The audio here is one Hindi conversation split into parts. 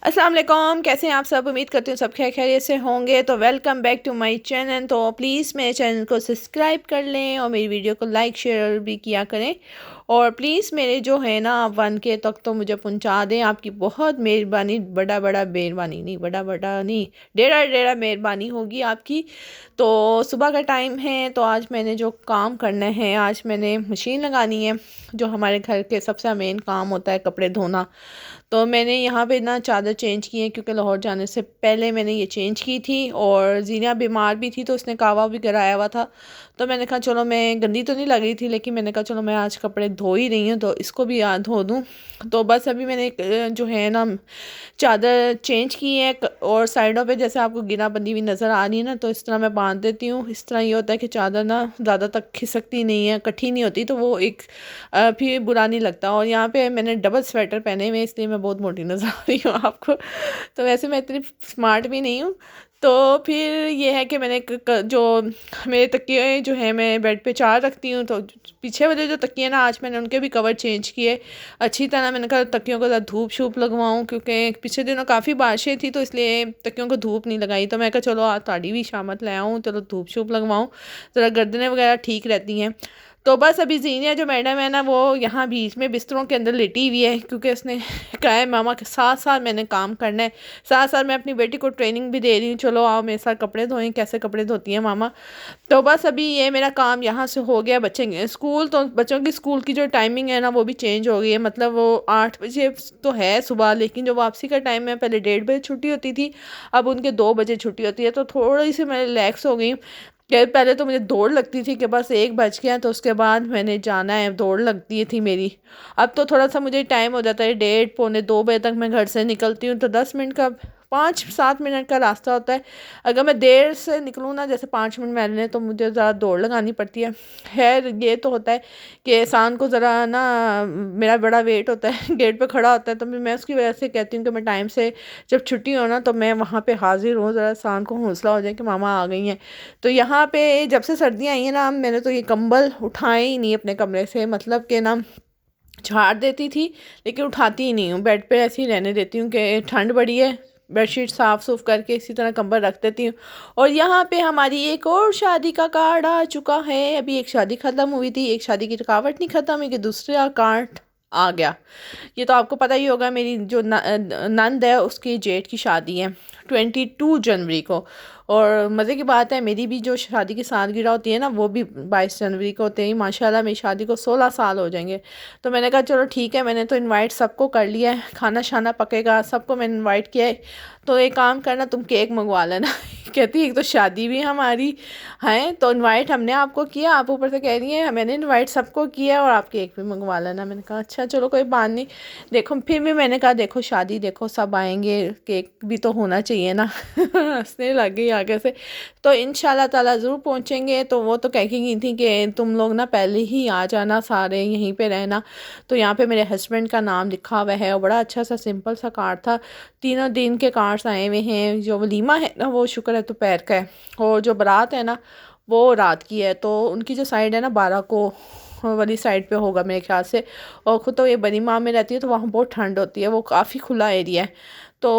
अस्सलाम वालेकुम, कैसे हैं आप सब। उम्मीद करती हूँ सब खैरियत से होंगे। तो welcome back to my channel. तो प्लीज़ मेरे चैनल को सब्सक्राइब कर लें और मेरी वीडियो को लाइक शेयर भी किया करें। और प्लीज़ मेरे जो है ना 1K तक तो मुझे पहुँचा दें। आपकी बहुत मेहरबानी, बड़ा बड़ा मेहरबानी नहीं, बड़ा बड़ा नहीं, डेढ़ा डेढ़ा मेहरबानी होगी आपकी। तो सुबह का टाइम है, तो आज मैंने जो काम करना है, आज मैंने मशीन लगानी है। जो हमारे घर के सबसे मेन काम होता है कपड़े धोना। तो मैंने यहाँ पे ना चादर चेंज की है, क्योंकि लाहौर जाने से पहले मैंने ये चेंज की थी। और जीना बीमार भी थी, तो उसने कावा भी कराया हुआ था। तो मैंने कहा चलो, मैं गंदी तो नहीं लग रही थी, लेकिन मैंने कहा चलो मैं आज कपड़े धो ही रही हूँ तो इसको भी धो दूँ। तो बस अभी मैंने जो है ना चादर चेंज की है। और साइडों पे जैसे आपको गिना बंदी हुई नज़र आ रही है ना, तो इस तरह मैं बांध देती हूँ। इस तरह ये होता है कि चादर ना ज़्यादा तक खिसकती नहीं है, इकट्ठी नहीं होती, तो वो एक फिर बुरा नहीं लगता। और यहाँ पे मैंने डबल स्वेटर पहने हुए, इसलिए मैं बहुत मोटी नज़र आ रही हूँ आपको। तो वैसे मैं इतनी स्मार्ट भी नहीं हूँ। तो फिर ये है कि मैंने जो मेरे तकिए जो है मैं बेड पे 4 रखती हूँ, तो पीछे वाले जो तकिए ना आज मैंने उनके भी कवर चेंज किए अच्छी तरह। मैंने कहा तकियों को ज़रा धूप शूप लगवाऊँ, क्योंकि पिछले दिनों काफ़ी बारिशें थी, तो इसलिए तकियों को धूप नहीं लगाई। तो मैं कहा चलो आज ताड़ी भी शामत ले आऊँ, चलो धूप शूप लगवाऊँ, ज़रा गर्दनें वगैरह ठीक रहती हैं। तो बस अभी जीनिया जो मैडम है ना, वो यहाँ बीच में बिस्तरों के अंदर लेटी हुई है, क्योंकि उसने कहा है मामा के साथ साथ मैंने काम करना है, साथ साथ मैं अपनी बेटी को ट्रेनिंग भी दे रही हूँ, चलो आओ मेरे साथ कपड़े धोएं, कैसे कपड़े धोती हैं मामा। तो बस अभी ये मेरा काम यहाँ से हो गया। बच्चे गए स्कूल, तो बच्चों की स्कूल की जो टाइमिंग है ना वो भी चेंज हो गई है। मतलब वो 8 बजे तो है सुबह, लेकिन जो वापसी का टाइम है, पहले 1:30 बजे छुट्टी होती थी, अब उनके 2 बजे छुट्टी होती है। तो थोड़ी सी मैं रिलैक्स हो गई। कि पहले तो मुझे दौड़ लगती थी कि बस 1 बज गया तो उसके बाद मैंने जाना है, दौड़ लगती थी मेरी। अब तो थोड़ा सा मुझे टाइम हो जाता है, 1:30 पौने 2 बजे तक मैं घर से निकलती हूँ, तो 10 मिनट का 5-7 मिनट का रास्ता होता है। अगर मैं देर से निकलूँ ना, जैसे 5 मिनट मैंने, तो मुझे ज़्यादा दौड़ लगानी पड़ती है। खैर ये तो होता है कि एहसान को ज़रा ना मेरा बड़ा वेट होता है गेट पे खड़ा होता है, तो मैं उसकी वजह से कहती हूँ कि मैं टाइम से जब छुट्टी हो ना, तो मैं वहाँ पे हाजिर हूँ, ज़रा एहसान को हौसला हो जाए कि मामा आ गई हैं। तो यहाँ पे जब से सर्दियाँ आई हैं ना, मैंने तो ये कंबल उठाए ही नहीं अपने कमरे से। मतलब कि ना झाड़ देती थी, लेकिन उठाती ही नहीं हूँ, बेड पे ऐसे ही रहने देती हूँ कि ठंड बड़ी है। बेडशीट साफ़ सूफ करके इसी तरह कंबल रख देती हूँ। और यहाँ पे हमारी एक और शादी का कार्ड आ चुका है। अभी एक शादी ख़त्म हुई थी, एक शादी की रुकावट नहीं ख़त्म हुई कि दूसरा कार्ड आ गया। ये तो आपको पता ही होगा, मेरी जो नंद है उसकी जेठ की शादी है 22 जनवरी को। और मज़े की बात है, मेरी भी जो शादी की सालगिरह होती है ना, वो भी 22 जनवरी को होते ही माशाल्लाह मेरी शादी को 16 साल हो जाएंगे। तो मैंने कहा चलो ठीक है, मैंने तो इनवाइट सबको कर लिया है, खाना शाना पकेगा, सबको मैंने इनवाइट किया है। तो एक काम करना, तुम केक मंगवा लेना कहती एक तो शादी भी हमारी है, तो इनवाइट हमने आपको किया, आप ऊपर से कह रही हैं मैंने इनवाइट सबको किया और आप केक भी मंगवा लेना। मैंने कहा अच्छा चलो कोई बात नहीं। देखो फिर भी मैंने कहा देखो शादी, देखो सब आएंगे, केक भी तो होना चाहिए ना हंसने लग गई आगे से। तो इंशाल्लाह ताला ज़रूर पहुँचेंगे। तो वो तो कह के गई थी कि तुम लोग ना पहले ही आ जाना, सारे यहीं पे रहना। तो यहाँ पे मेरे हस्बैंड का नाम लिखा हुआ है और बड़ा अच्छा सा सिंपल सा कार्ड था। 3 दिन के कार्ड्स आए हुए हैं। जो वलीमा है ना वो शुक्र है दोपहर का है, और जो बारात है ना वो रात की है। तो उनकी जो साइड है ना 12 को वाली साइड पे होगा मेरे ख्याल से। और खुद तो ये बनी माँ में रहती है, तो वहाँ बहुत ठंड होती है, वो काफ़ी खुला एरिया है। तो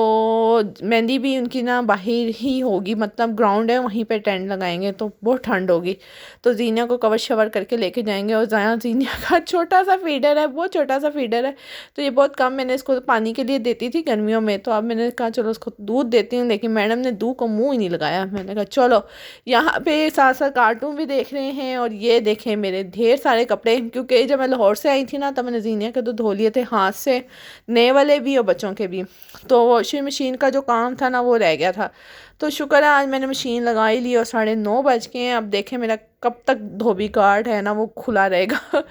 मेहंदी भी उनकी ना बाहर ही होगी, मतलब ग्राउंड है वहीं पे टेंट लगाएंगे, तो बहुत ठंड होगी। तो जीनिया को कवर शवर करके लेके जाएंगे। और जहाँ जीनिया का छोटा सा फीडर है, बहुत छोटा सा फीडर है, तो ये बहुत कम मैंने इसको पानी के लिए देती थी गर्मियों में। तो अब मैंने कहा चलो उसको दूध देती हूँ, लेकिन मैडम ने दूध को मुँह ही नहीं लगाया। मैंने कहा चलो, यहाँ पे साथ साथ कार्टून भी देख रहे हैं। और ये देखें मेरे ढेर सारे कपड़े, क्योंकि जब मैं लाहौर से आई थी ना, तब मैंने जीनिया के दूध धो लिए थे हाथ से, नए वाले भी और बच्चों के भी। तो वॉशिंग मशीन का जो काम था ना वो रह गया था। तो शुक्र है आज मैंने मशीन लगा ही ली और 9:30 बज गए हैं। अब देखें मेरा कब तक धोबी कार्ड है ना वो खुला रहेगा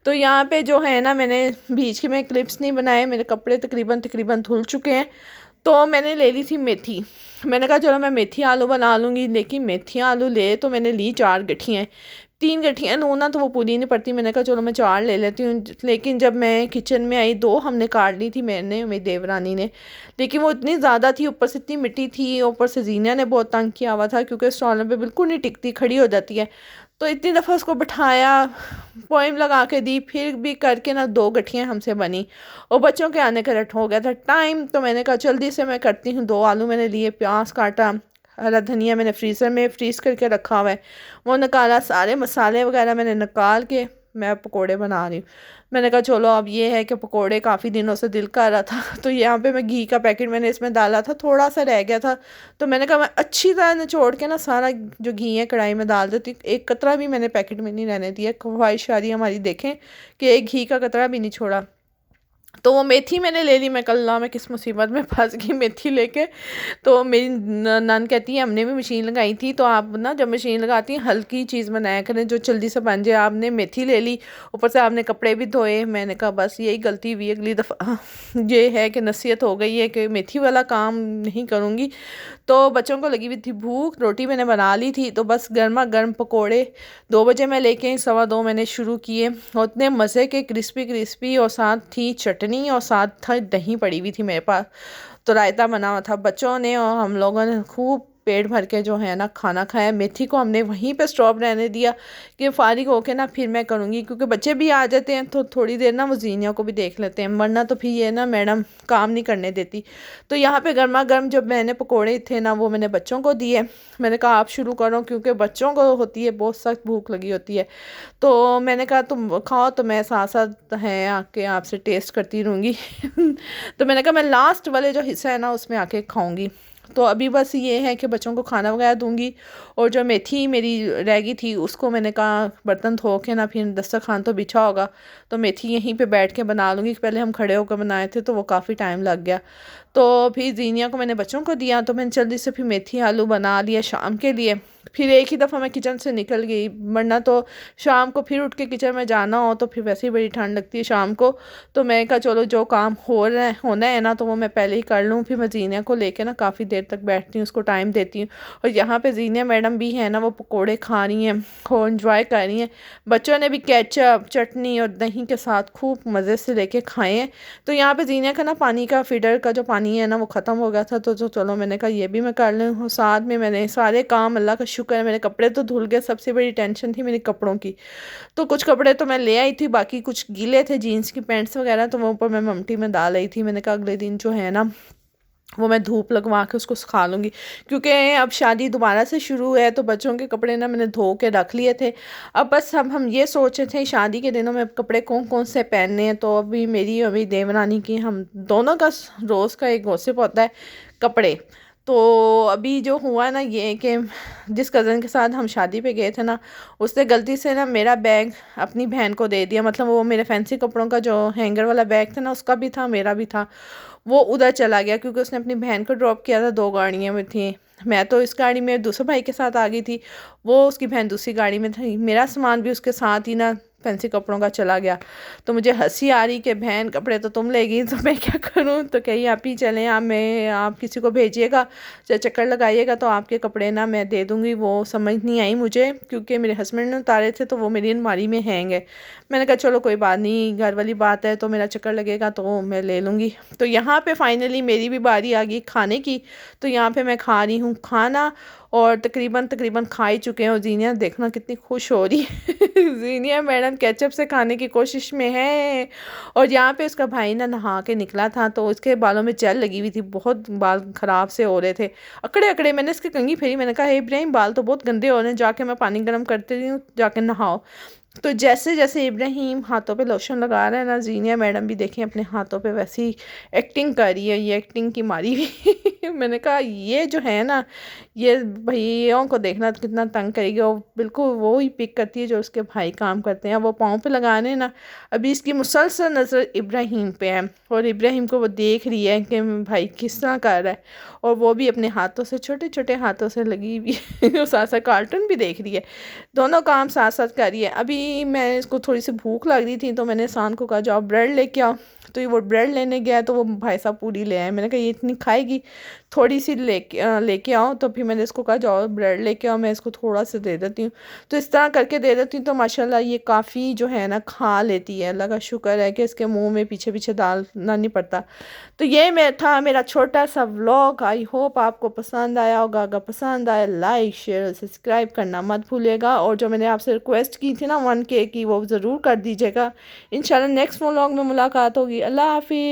तो यहाँ पे जो है ना, मैंने बीच के में क्लिप्स नहीं बनाए, मेरे कपड़े तकरीबन तकरीबन धुल चुके हैं। तो मैंने ले ली थी मेथी। मैंने कहा चलो मैं मेथी आलू बना लूँगी, लेकिन मेथी आलू ले तो मैंने ली 4 गठियाँ, 3 गठियाँ लूँ ना तो वो पूरी नहीं पड़ती। मैंने कहा चलो मैं 4 ले लेती हूँ। लेकिन जब मैं किचन में आई, 2 हमने काट ली थी, मैंने मेरी देवरानी ने, लेकिन वो इतनी ज़्यादा थी, ऊपर से इतनी मिट्टी थी, ऊपर से जीनिया ने बहुत तंग किया हुआ था, क्योंकि स्टॉलों पे बिल्कुल नहीं टिकती, खड़ी हो जाती है। तो इतनी दफ़ा उसको बिठाया, पोइम लगा के दी, फिर भी करके ना 2 गठियाँ हमसे बनी और बच्चों के आने का रट हो गया था टाइम। तो मैंने कहा जल्दी से मैं करती हूँ। 2 आलू मैंने लिए, प्याज काटा, हरा धनिया मैंने फ्रीज़र में फ्रीज़ करके रखा हुआ है, वो निकाला, सारे मसाले वगैरह मैंने निकाल के मैं पकोड़े बना रही हूँ। मैंने कहा चलो अब ये है कि पकोड़े काफ़ी दिनों से दिल कर रहा था तो यहाँ पे मैं घी का पैकेट मैंने इसमें डाला था, थोड़ा सा रह गया था, तो मैंने कहा मैं अच्छी तरह निचोड़ के ना सारा जो घी है कढ़ाई में डाल देती, एक कतरा भी मैंने पैकेट में नहीं रहने दिया। ख्वाहिश शादी हमारी देखें कि एक घी का कतरा भी नहीं छोड़ा। तो वो मेथी मैंने ले ली, मैं कल अल्लाह मैं किस मुसीबत में फंस गई मेथी लेके। तो मेरी नन कहती है हमने भी मशीन लगाई थी, तो आप ना जब मशीन लगाती हैं हल्की चीज़ बनाया करें जो जल्दी से बन जाए। आपने मेथी ले ली, ऊपर से आपने कपड़े भी धोए। मैंने कहा बस यही गलती हुई, अगली दफ़ा ये है कि नसीहत हो गई है कि मेथी वाला काम नहीं करूँगी। तो बच्चों को लगी हुई थी भूख, रोटी मैंने बना ली थी, तो बस गर्मा गर्म पकोड़े 2 बजे मैं लेके आई, 2:15 मैंने शुरू किए और इतने मज़े के क्रिस्पी क्रिस्पी, और साथ थी चटनी और साथ था दही पड़ी हुई थी मेरे पास, तो रायता बना हुआ था। बच्चों ने और हम लोगों ने खूब पेट भर के जो है ना खाना खाया। मेथी को हमने वहीं पे स्टॉप रहने दिया कि फारिग होके ना फिर मैं करूँगी, क्योंकि बच्चे भी आ जाते हैं तो थोड़ी देर ना वो जीनिया को भी देख लेते हैं, वरना तो फिर ये ना मैडम काम नहीं करने देती। तो यहाँ पे गर्मा गर्म जब मैंने पकोड़े थे ना वो मैंने बच्चों को दिए। मैंने कहा आप शुरू करो, क्योंकि बच्चों को होती है बहुत सख्त भूख लगी होती है। तो मैंने कहा तुम खाओ, तो मैं साथ साथ है आके आपसे टेस्ट करती रहूँगी तो मैंने कहा मैं लास्ट वाले जो हिस्सा है ना उसमें आके खाऊंगी। तो अभी बस ये है कि बच्चों को खाना वगैरह दूंगी, और जो मेथी मेरी रह गई थी उसको मैंने कहा बर्तन धो के ना फिर दस्तरखान तो बिछा होगा, तो मेथी यहीं पे बैठ के बना लूँगी। पहले हम खड़े होकर बनाए थे तो वो काफ़ी टाइम लग गया। तो फिर जीनिया को मैंने बच्चों को दिया, तो मैंने जल्दी से फिर मेथी आलू बना लिया शाम के लिए। फिर एक ही दफ़ा मैं किचन से निकल गई, वरना तो शाम को फिर उठ के किचन में जाना हो तो फिर वैसे ही बड़ी ठंड लगती है शाम को। तो मैं कहा चलो जो काम हो रहा है होना है ना तो वो मैं पहले ही कर लूँ। फिर मैं जीनिया को लेके ना काफ़ी देर तक बैठती हूँ, उसको टाइम देती हूँ। और यहाँ पे जीनिया मैडम भी है ना, वो पकोड़े खा रही हैं और इन्जॉय कर रही हैं। बच्चों ने भी केचप चटनी और दही के साथ खूब मज़े से लेके खाए हैं। तो यहाँ पे जीनिया का ना पानी का फीडर का जो पानी है ना वो ख़त्म हो गया था, तो चलो मैंने कहा ये भी मैं कर लूँ। साथ में मैंने सारे काम, अल्लाह का शुक्र है मेरे कपड़े तो धुल गए। सबसे बड़ी टेंशन थी मेरे कपड़ों की, तो कुछ कपड़े तो मैं ले आई थी, बाकी कुछ गीले थे जीन्स की पैंट्स वगैरह, तो वो ऊपर मैं ममटी में डाल आई थी। मैंने कहा अगले दिन जो है ना वो मैं धूप लगवा के उसको सुखा लूँगी, क्योंकि अब शादी दोबारा से शुरू है। तो बच्चों के कपड़े ना मैंने धो के रख लिए थे। अब बस हम ये सोच रहे थे शादी के दिनों में कपड़े कौन कौन से पहनने हैं। तो अभी मेरी अभी देवरानी की हम दोनों का रोज़ का एक गॉसिप होता है कपड़े। तो अभी जो हुआ ना ये कि जिस कज़न के साथ हम शादी पे गए थे ना, उसने गलती से ना मेरा बैग अपनी बहन को दे दिया। मतलब वो मेरे फैंसी कपड़ों का जो हैंगर वाला बैग था ना, उसका भी था मेरा भी था, वो उधर चला गया, क्योंकि उसने अपनी बहन को ड्रॉप किया था। 2 गाड़ियाँ में थी, मैं तो इस गाड़ी में दूसरे भाई के साथ आ गई थी, वो उसकी बहन दूसरी गाड़ी में थी। मेरा सामान भी उसके साथ ही ना फैंसी कपड़ों का चला गया। तो मुझे हंसी आ रही कि बहन कपड़े तो तुम ले गई, तो मैं क्या करूं। तो कहीं आप ही चलें, आप किसी को भेजिएगा, चाहे चक्कर लगाइएगा, तो आपके कपड़े ना मैं दे दूँगी। वो समझ नहीं आई मुझे, क्योंकि मेरे हस्बैंड ने उतारे थे तो वो मेरी अलमारी में हैंगे। मैंने कहा चलो कोई बात नहीं, घर वाली बात है, तो मेरा चक्कर लगेगा तो मैं ले लूँगी। तो यहाँ पे फाइनली मेरी भी बारी आ गई खाने की। तो यहाँ पे मैं खा रही हूँ खाना, और तकरीबन खा ही चुके हैं। और जीनिया देखना कितनी खुश हो रही है जीनिया मैडम केचप से खाने की कोशिश में है। और यहाँ पे उसका भाई ना नहा के निकला था, तो उसके बालों में जेल लगी हुई थी, बहुत बाल ख़राब से हो रहे थे, अकड़े अकड़े। मैंने इसकी कंघी फेरी, मैंने कहा हे इब्राहिम बाल तो बहुत गंदे हो रहे हैं, जाके मैं पानी गर्म करती रही हूँ, जाके नहाओ। तो जैसे जैसे इब्राहिम हाथों पे लोशन लगा रहा है ना, जीनिया मैडम भी देखें अपने हाथों पे वैसी एक्टिंग कर रही है, ये एक्टिंग की मारी हुई मैंने कहा ये जो है ना, ये भैयों को देखना तो कितना तंग करेगी। और बिल्कुल वो ही पिक करती है जो उसके भाई काम करते हैं, वो पाँव पे लगाने ना। अभी इसकी मुसलसल नज़र इब्राहिम पे है, और इब्राहिम को वो देख रही है कि भाई किस तरह कर रहा है, और वो भी अपने हाथों से, छोटे छोटे हाथों से लगी हुई है और साथ साथ कार्टून भी देख रही है, दोनों काम साथ साथ कर रही है। अभी अभी मैं इसको थोड़ी सी भूख लग रही थी तो मैंने सान को कहा जाओ ब्रेड लेके आओ। तो ये वो ब्रेड लेने गया तो वो भाई साहब पूरी ले आए। मैंने कहा ये इतनी खाएगी, थोड़ी सी लेके आओ। तो फिर मैंने इसको कहा जाओ ब्रेड लेके आओ, मैं इसको थोड़ा सा दे देती हूँ। तो इस तरह करके दे देती हूँ तो माशाल्लाह ये काफ़ी जो है ना खा लेती है। अल्लाह का शुक्र है कि इसके मुंह में पीछे पीछे डालना नहीं पड़ता। तो ये था मेरा छोटा सा व्लॉग। आई होप आपको पसंद आया होगा। अगर पसंद आया लाइक शेयर सब्सक्राइब करना मत भूलिएगा। और जो मैंने आपसे रिक्वेस्ट की थी ना 1K की, वो ज़रूर कर दीजिएगा। इंशाल्लाह नेक्स्ट व्लॉग में मुलाकात होगी। अल्लाह हाफिज़।